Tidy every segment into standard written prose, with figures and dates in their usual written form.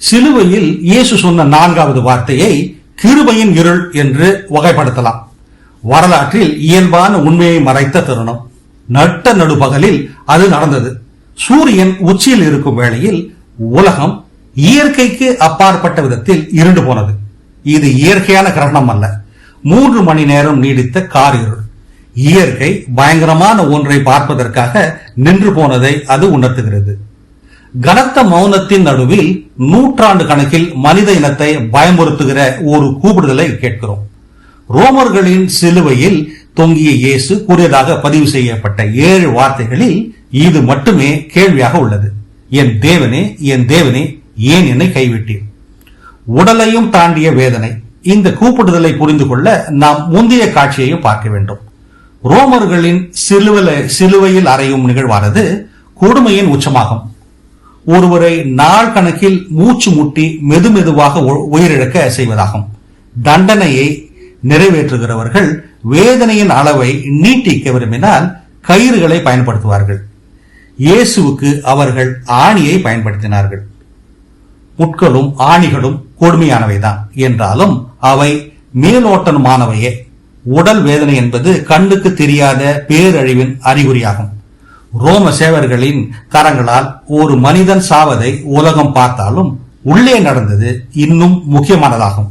சிலுவையில் இயேசு சொன்ன 4வது வார்த்தையை கிருபையின் இருள் என்று வகைப்படுத்தலாம். வரலாற்றில் இயல்பான உண்மையை மறைத்த தருணம். நட்ட நடுப்பகலில் அது நடந்தது. சூரியன் உச்சியில் இருக்கும் வேளையில் உலகம் இயற்கைக்கு அப்பாற்பட்ட விதத்தில் இருண்டு போனது. இது இயற்கையான கிரகணம் அல்ல, 3 மணி நேரம் நீடித்த காரிருள். இயற்கை பயங்கரமான ஒன்றை பார்ப்பதற்காக நின்று போனதை அது உணர்த்துகிறது. கனத்த மௌனத்தின் நடுவில் நூற்றாண்டு கணக்கில் மனித இனத்தை பயமுறுத்துகிற ஒரு கூப்பிடுதலை கேட்கிறோம். ரோமர்களின் சிலுவையில் தொங்கிய இயேசு கூறியதாக பதிவு செய்யப்பட்ட 7 வார்த்தைகளில் இது மட்டுமே கேள்வியாக உள்ளது. என் தேவனே, என் தேவனே, ஏன் என்னை கைவிட்டீர்? உடலையும் தாண்டிய வேதனை. இந்த கூப்பிடுதலை புரிந்து கொள்ள நாம் முந்தைய காட்சியையும் பார்க்க வேண்டும். ரோமர்களின் சிலுவையில் அறையும் நிகழ்வானது கொடுமையின் உச்சமாகும். ஒருவரை நாள் கணக்கில் மூச்சு முட்டி மெதுமெதுவாக உயிரிழக்க செய்வதாகும். தண்டனையை நிறைவேற்றுகிறவர்கள் வேதனையின் அளவை நீட்டிக்க விரும்பினால் கயிறுகளை பயன்படுத்துவார்கள். இயேசுவுக்கு அவர்கள் ஆணியை பயன்படுத்தினார்கள். முட்களும் ஆணிகளும் கொடுமையானவைதான் என்றாலும் அவை மேலோட்டமானவையே. உடல் வேதனை என்பது கண்ணுக்கு தெரியாத பேரழிவின் அறிகுறியாகும். ரோம சேவர்களின் கரங்களால் ஒரு மனிதன் சாவதை உலகம் பார்த்தாலும் உள்ளே நடந்தது இன்னும் முக்கியமானதாகும்.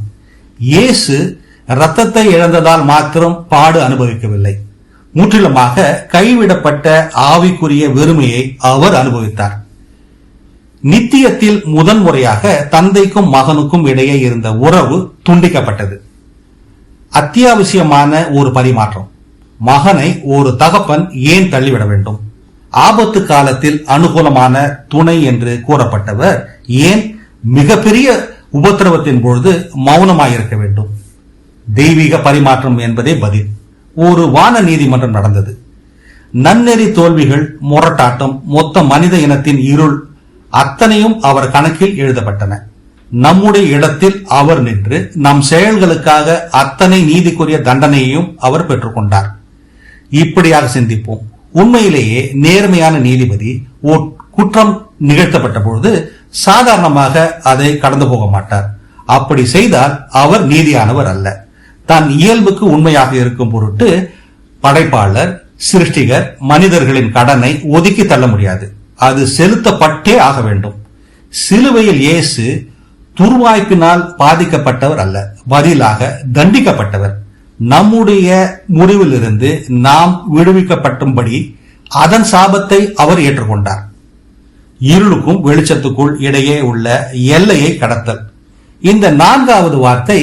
இயேசு இரத்தத்தை இழந்ததால் மாத்திரம் பாடு அனுபவிக்கவில்லை, முற்றிலுமாக கைவிடப்பட்ட ஆவிக்குரிய வெறுமையை அவர் அனுபவித்தார். நித்தியத்தில் முதன்முறையாக தந்தைக்கும் மகனுக்கும் இடையே இருந்த உறவு துண்டிக்கப்பட்டது. அத்தியாவசியமான ஒரு பரிமாற்றம். மகனை ஒரு தகப்பன் ஏன் தள்ளிவிட வேண்டும்? ஆபத்து காலத்தில் அனுகூலமான துணை என்று கூறப்பட்டவர் ஏன் மிகப்பெரிய உபத்திரவத்தின் பொழுது மௌனமாயிருக்க வேண்டும்? தெய்வீக பரிமாற்றம் என்பதே பதில். ஒரு வான நீதிமன்றம் நடந்தது. நன்னெறி தோல்விகள், முரட்டாட்டம், மொத்த மனித இனத்தின் இருள் அத்தனையும் அவர் கணக்கில் எழுதப்பட்டன. நம்முடைய இடத்தில் அவர் நின்று நம் செயல்களுக்காக அத்தனை நீதிக்குரிய தண்டனையையும் அவர் பெற்றுக்கொண்டார். இப்படியாக சிந்திப்போம். உண்மையிலேயே நேர்மையான நீதிபதி குற்றம் நிகழ்த்தப்பட்ட பொழுது சாதாரணமாக அதை கடந்து போக மாட்டார். அப்படி செய்தால் அவர் நீதியானவர் அல்ல. தன் இயல்புக்கு உண்மையாக இருக்கும் பொருட்டு படைப்பாளர், சிருஷ்டிகர் மனிதர்களின் கடனை ஒதுக்கி தள்ள முடியாது. அது செலுத்தப்பட்டே ஆக வேண்டும். சிலுவையில் இயேசு துர்வாய்ப்பினால் பாதிக்கப்பட்டவர் அல்ல, பதிலாக தண்டிக்கப்பட்டவர். நம்முடைய முடிவிலிருந்து நாம் விடுவிக்கப்பட்டும்படி அதன் சாபத்தை அவர் ஏற்றுக்கொண்டார். இருளுக்கும் வெளிச்சத்துக்குள் இடையே உள்ள எல்லையை கடத்தல். இந்த 4வது வார்த்தை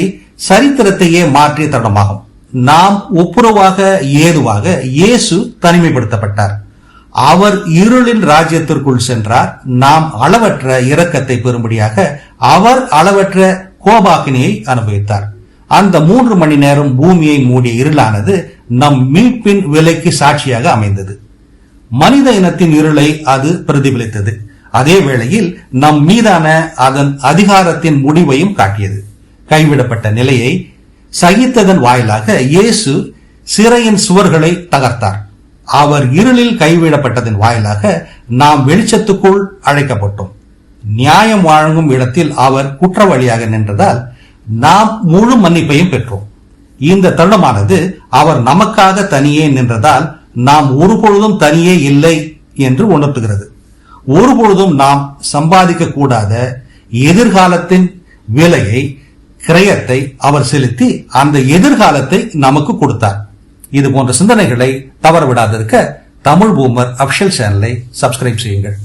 சரித்திரத்தையே மாற்றிய தருணமாகும். நாம் ஒப்புரவாக ஏதுவாக இயேசு தனிமைப்படுத்தப்பட்டார். அவர் இருளின் ராஜ்யத்திற்குள் சென்றார். நாம் அளவற்ற இரக்கத்தை பெறும்படியாக அவர் அளவற்ற கோபாக்கினியை அனுபவித்தார். அந்த 3 மணி நேரம் பூமியை மூடிய இருளானது நம் மீட்பின் விலைக்கு சாட்சியாக அமைந்தது. மனித இனத்தின் இருளை அது பிரதிபலித்தது. அதே வேளையில் நம் மீதான அதன் அதிகாரத்தின் முடிவையும் காட்டியது. கைவிடப்பட்ட நிலையை சகித்ததன் வாயிலாக இயேசு சிறையின் சுவர்களை தகர்த்தார். அவர் இருளில் கைவிடப்பட்டதன் வாயிலாக நாம் வெளிச்சத்துக்குள் அழைக்கப்பட்டோம். நியாயம் வழங்கும் இடத்தில் அவர் குற்றவாளியாக நின்றதால் நாம் முழு மன்னிப்பையும் பெற்றோம். இந்த தருணமானது அவர் நமக்காக தனியே நின்றதால் நாம் ஒருபொழுதும் தனியே இல்லை என்று உணர்த்துகிறது. ஒருபொழுதும் நாம் சம்பாதிக்க கூடாத எதிர்காலத்தின் விலையை, கிரயத்தை அவர் செலுத்தி அந்த எதிர்காலத்தை நமக்கு கொடுத்தார். இது போன்ற சிந்தனைகளை தவறவிடாதிருக்க தமிழ் பூமர் அபிஷியல் சேனலை சப்ஸ்கிரைப் செய்யுங்கள்.